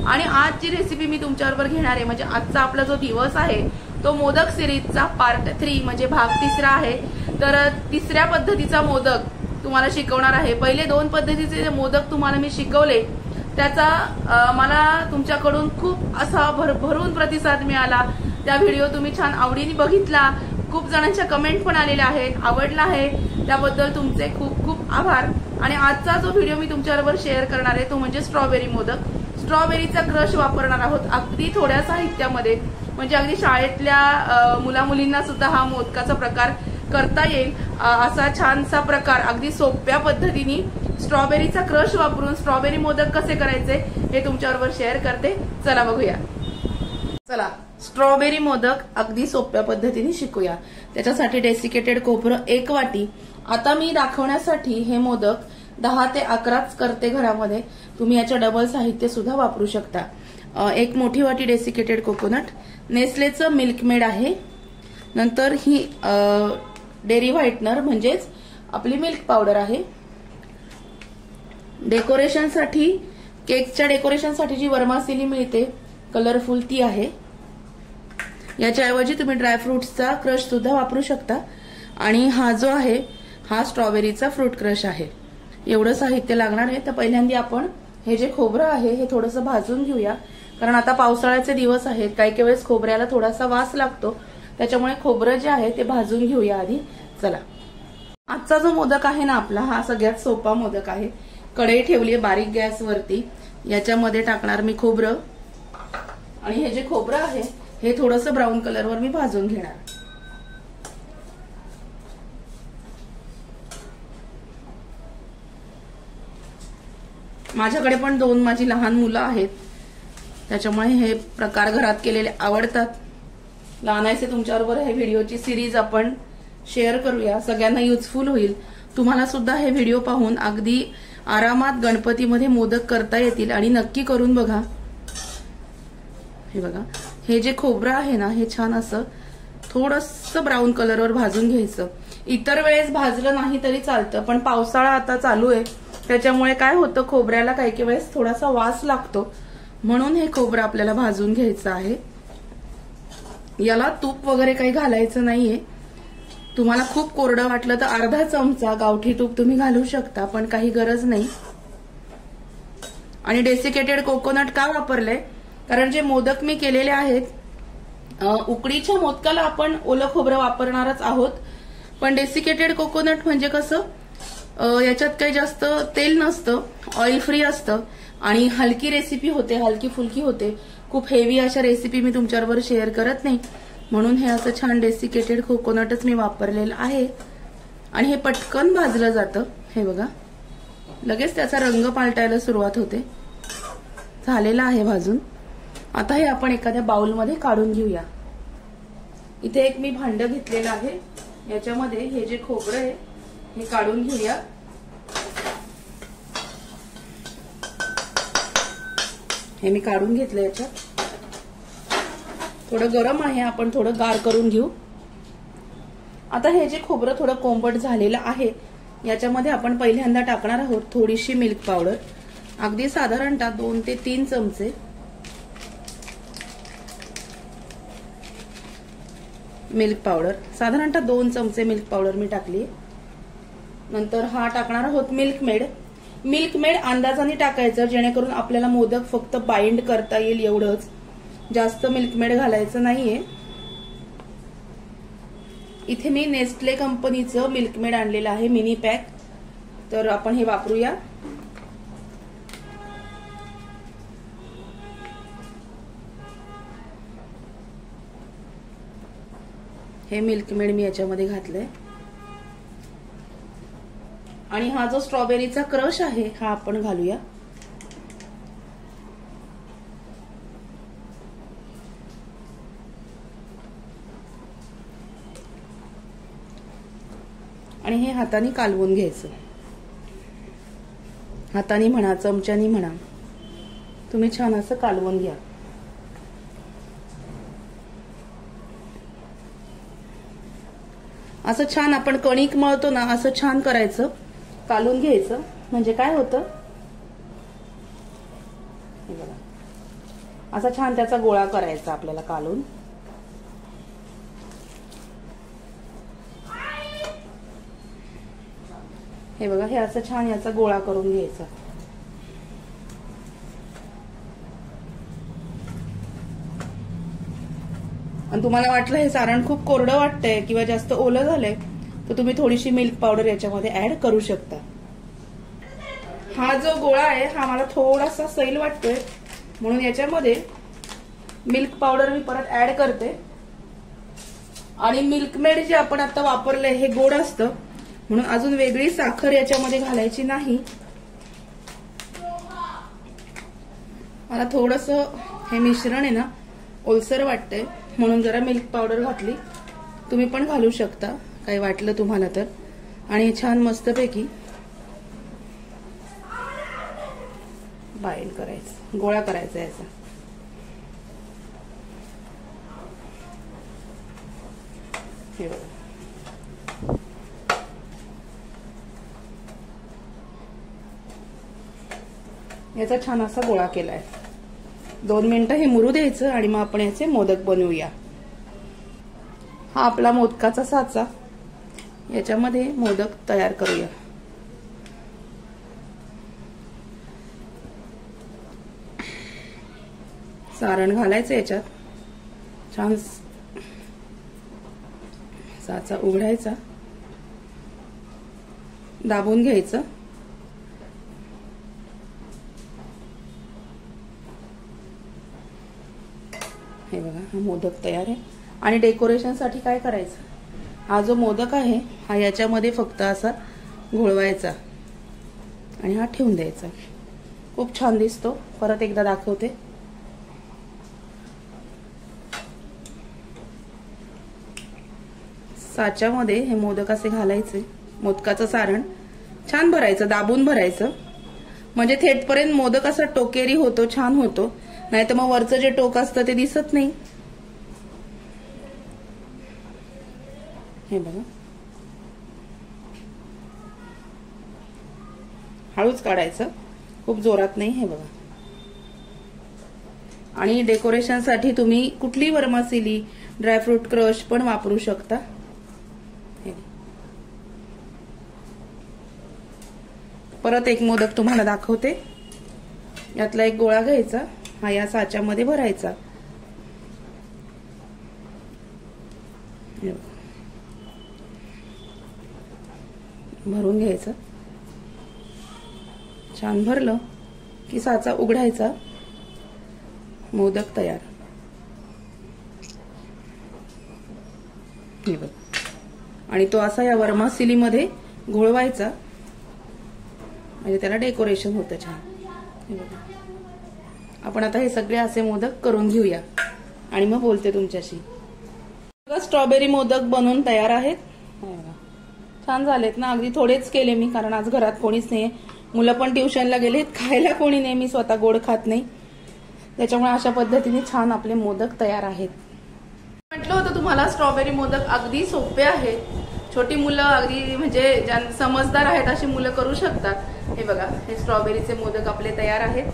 आणि आज जी रेसिपी मी तुमच्याबरोबर घेणार आहे म्हणजे आजचा आपला जो दिवस आहे तो मोदक सिरीजचा पार्ट 3 म्हणजे भाग 3 आहे। तर तिसऱ्या पद्धतीचा मोदक तुम्हाला शिकवणार आहे। पहिले 2 पद्धतीचे मोदक तुम्हाला मी शिकवले त्याचा मला तुमच्याकडून खूप असा भरभरून प्रतिसाद मिळाला। त्या व्हिडिओ तुम्ही छान आवडीने बघितला, खूप जणांच्या कमेंट पण आलेल्या आहेत, आवडला आहे, त्याबद्दल तुमचे खूप खूप आभार। आणि आजचा जो व्हिडिओ मी तुमच्याबरोबर शेअर करणार आहे तो म्हणजे स्ट्रॉबेरी मोदक। स्ट्रॉबेरीचा क्रश वापरणार आहोत अगदी थोड्या साहित्यामध्ये, म्हणजे अगदी शाळेतल्या मुला मुलींना सुद्धा हा मोदकाचा प्रकार करता येईल असा छानसा प्रकार अगदी सोप्या पद्धतीने स्ट्रॉबेरीचा क्रश वापरून स्ट्रॉबेरी मोदक कसे करायचे हे तुमच्याबरोबर शेअर करते। चला बघूया। चला स्ट्रॉबेरी मोदक अगदी सोप्या पद्धतीने शिकूया। त्याच्यासाठी डेसिकेटेड खोबरं 1 वाटी। आता मी दाखवण्यासाठी हे मोदक 10 ते 11च करते घरामध्ये, तुम्ही याच्या डबल साहित्य सुद्धा वापरू शकता। 1 मोठी वाटी डेसिकेटेड कोकोनट, नेस्लेचं मिल्कमेड आहे, नंतर ही डेअरी व्हाइटनर म्हणजेच आपली मिल्क पावडर आहे। डेकोरेशनसाठी केकच्या डेकोरेशनसाठी जी वर्मासिली मिळते कलरफुल ती आहे। याच्याऐवजी तुम्ही ड्रायफ्रुट्सचा क्रश सुद्धा वापरू शकता। आणि हा जो आहे हा स्ट्रॉबेरीचा फ्रूट क्रश आहे। एवढं साहित्य लागणार आहे। तर पहिल्यांदा आपण हे जे खोबरं आहे हे थोडंसं भाजून घेऊया, कारण आता पावसाळ्याचे दिवस आहेत, काही वेळेस खोबऱ्याला थोडासा वास लागतो, त्याच्यामुळे खोबरं जे आहे ते भाजून घेऊया आधी। चला आजचा जो मोदक आहे ना आपला हा सगळ्यात सोपा मोदक आहे। कढई ठेवली आहे बारीक गॅसवरती, याच्यामध्ये टाकणार मी खोबरं आणि हे जे खोबरं आहे हे थोडंसं ब्राऊन कलरवर मी भाजून घेणार। माझ्याकडे पण 2 माझी लहान मुलं आहेत, त्याच्यामुळे हे प्रकार घरात केलेले आवडतात। लहानाचे तुमच्याबरोबर हे व्हिडिओची सिरीज आपण शेअर करूया, सगळ्यांना युजफुल होईल। तुम्हाला सुद्धा हे व्हिडिओ पाहून अगदी आरामात गणपतीमध्ये मोदक करता येतील आणि नक्की करून बघा। हे बघा हे जे खोबरं आहे ना हे छान असं थोडंसं ब्राऊन कलरवर भाजून घ्यायचं। इतर वेळेस भाजलं नाही तरी चालतं, पण पावसाळा आता चालू आहे त्याच्यामुळे काय होतं खोबऱ्याला काही वेळेस थोडासा वास लागतो, म्हणून हे खोबरं आपल्याला भाजून घ्यायचं आहे। याला तूप वगैरे काही घालायचं नाहीये। तुम्हाला खूप कोरडं वाटलं तर अर्धा चमचा गावठी तूप तुम्ही घालू शकता, पण काही गरज नाही। आणि डेसिकेटेड कोकोनट का वापरलंय, कारण जे मोदक मी केलेले आहेत उकडीच्या मोदकाला आपण ओलं खोबरं वापरणारच आहोत, पण डेसिकेटेड कोकोनट म्हणजे कसं याच्यात काही जास्त तेल नसतं, ऑइल फ्री असतं आणि हलकी रेसिपी होते, हलकी फुलकी होते। खूप हेवी अशा रेसिपी मी तुमच्याबरोबर शेअर करत नाही, म्हणून हे असं छान डेसिकेटेड कोकोनटच मी वापरलेलं आहे। आणि हे पटकन भाजलं जातं, हे बघा लगेच त्याचा रंग पालटायला सुरुवात होते। झालेलं आहे भाजून। आता हे आपण एखाद्या बाउलमध्ये काढून घेऊया। इथे एक मी भांड घेतलेलं आहे, याच्यामध्ये हे जे खोबरं आहे हे काढून घेऊया। हे मी काढून घेतलं, याच्यात थोडं गरम आहे, आपण थोडं गार करून घेऊ। आता हे जे खोबरं थोडं कोंबट झालेलं आहे याच्यामध्ये आपण पहिल्यांदा टाकणार आहोत थोडीशी मिल्क पावडर, अगदी साधारणतः 2 ते 3 चमचे। मिल्क पावडर साधारणतः 2 चमचे मिल्क पावडर मी टाकली। नंतर हा टाकणार आहोत मिल्कमेड। मिल्कमेड अंदाजाने टाकायचं, जेणेकरून आपल्याला मोदक फक्त बाइंड करता येईल एवढंच, जास्त मिल्कमेड घालायचं नाहीये। इथे मी नेस्ले कंपनीचं मिल्कमेड आणलेलं आहे मिनी पॅक, तर आपण हे वापरूया। हे मिल्कमेड मी याच्यामध्ये घातलंय आणि हा जो स्ट्रॉबेरीचा क्रश आहे हा आपण घालूया। आणि हे हाताने कालवून घ्यायचं, हाताने म्हणा चमच्याने म्हणा तुम्ही छान असं कालवून घ्या। असं छान आपण कणिक मळतो ना असं छान करायचं, कालून घ्यायचं, म्हणजे काय होतं हे बघा असा छान त्याचा गोळा करायचा आपल्याला काढून. हे बघा, हे असं छान याचा गोळा करून घ्यायचा. आणि तुम्हाला वाटलं हे सारण खूप कोरडं वाटतंय किंवा जास्त ओलं झालंय तर तुम्ही थोडीशी मिल्क पावडर याच्यामध्ये ऍड करू शकता. हा जो गोळा आहे हा मला थोडासा सैल वाटतोय म्हणून याच्यामध्ये मिल्क पावडर मी परत ऍड करते. आणि मिल्कमेड जे आपण आता वापरलंय हे गोड असतं म्हणून अजून वेगळी साखर याच्यामध्ये घालायची नाही. मला थोडस हे मिश्रण आहे ना ओलसर वाटतंय म्हणून जरा मिल्क पावडर घातली. तुम्ही पण घालू शकता काही वाटलं तुम्हाला तर. आणि छान मस्तपैकी बाइंड करायचं, गोळा करायचा याचा. हे बघा, याचा छान असा गोळा केलाय. 2 मिनिटं हे मुरू द्यायचं आणि मग आपण याचे मोदक बनवूया. हा आपला मोदकाचा साचा, याच्यामध्ये मोदक तयार करूया. सारण घालायचं याच्यात, छान साचा उघडायचा, दाबून घ्यायचं. हे बघा, हा मोदक तयार आहे. आणि डेकोरेशन साठी काय करायचं, हा जो मोदक आहे हा याच्यामध्ये फक्त असा घोळवायचा आणि हा ठेवून द्यायचा. खूप छान दिसतो. परत एकदा दाखवते. साच्यामध्ये हे मोदक असे घालायचे. मोदकाचं सारण छान भरायचं, दाबून भरायचं म्हणजे थेटपर्यंत मोदक असा टोकेरी होतो, छान होतो. नाही तर मग वरचं जे टोक असतं ते दिसत नाही. हे बघा, हळूच काढायचं, खूप जोरात नाही. हे बघा. आणि डेकोरेशन साठी तुम्ही कुठली वर्मासिली, ड्रायफ्रूट क्रश पण वापरू शकता. परत एक मोदक तुम्हाला दाखवते. यातला एक गोळा घ्यायचा, हा या साच्यामध्ये भरायचा. भरून घ्यायचं. छान भरलं की साचा उघडायचा, मोदक तयार. हे बघ. आणि तो असा या वर्मासिलीमध्ये घोळवायचा म्हणजे त्याला डेकोरेशन होतं छान. हे बघा. आपण आता हे सगळे असे मोदक करून घेऊया आणि मग बोलते तुमच्याशी. स्ट्रॉबेरी मोदक बनवून तयार आहेत. छान झालेत ना. अगदी थोडेच केले मी कारण आज घरात कोणीच नाहीये. मुलं पण ट्युशनला गेलेत, खायला कोणी नाही. मी स्वतः गोड खात नाही, त्याच्यामुळे अशा पद्धतीने छान आपले मोदक तयार आहेत. म्हटलं होतं तुम्हाला स्ट्रॉबेरी मोदक अगदी सोपे आहेत. छोटी मुलं अगदी म्हणजे समजदार आहेत अशी मुलं करू शकतात. हे बघा, हे स्ट्रॉबेरीचे मोदक आपले तयार आहेत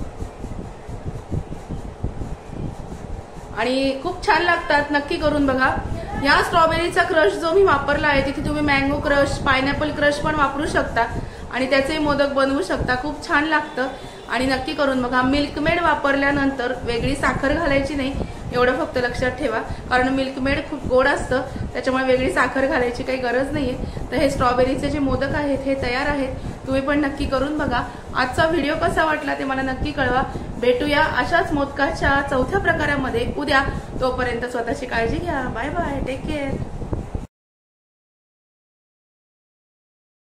आणि खूप छान लागतात. नक्की करून बघा. या स्ट्रॉबेरीचा क्रश जो मी वापरला आहे तिथे तुम्ही मँगो क्रश, पायनॅपल क्रश पण वापरू शकता आणि त्याचे मोदक बनवू शकता. खूप छान लागतं आणि नक्की करून बघा. मिल्कमेड वापरल्यानंतर वेगळी साखर घालायची नाही, एवढं फक्त लक्षात ठेवा. कारण मिल्कमेड खूप गोड असतं, त्याच्यामुळे वेगळी साखर घालायची काही गरज नाहीये. तर हे स्ट्रॉबेरीचे जे मोदक आहेत हे तयार आहेत. तुम्ही पण नक्की करून बघा. आजचा व्हिडिओ कसा वाटला ते मला नक्की कळवा. भेटूया अशाच मोदकाच्या 4थ्या प्रकारामध्ये उद्या. तोपर्यंत स्वतःची काळजी घ्या. Bye bye, take care.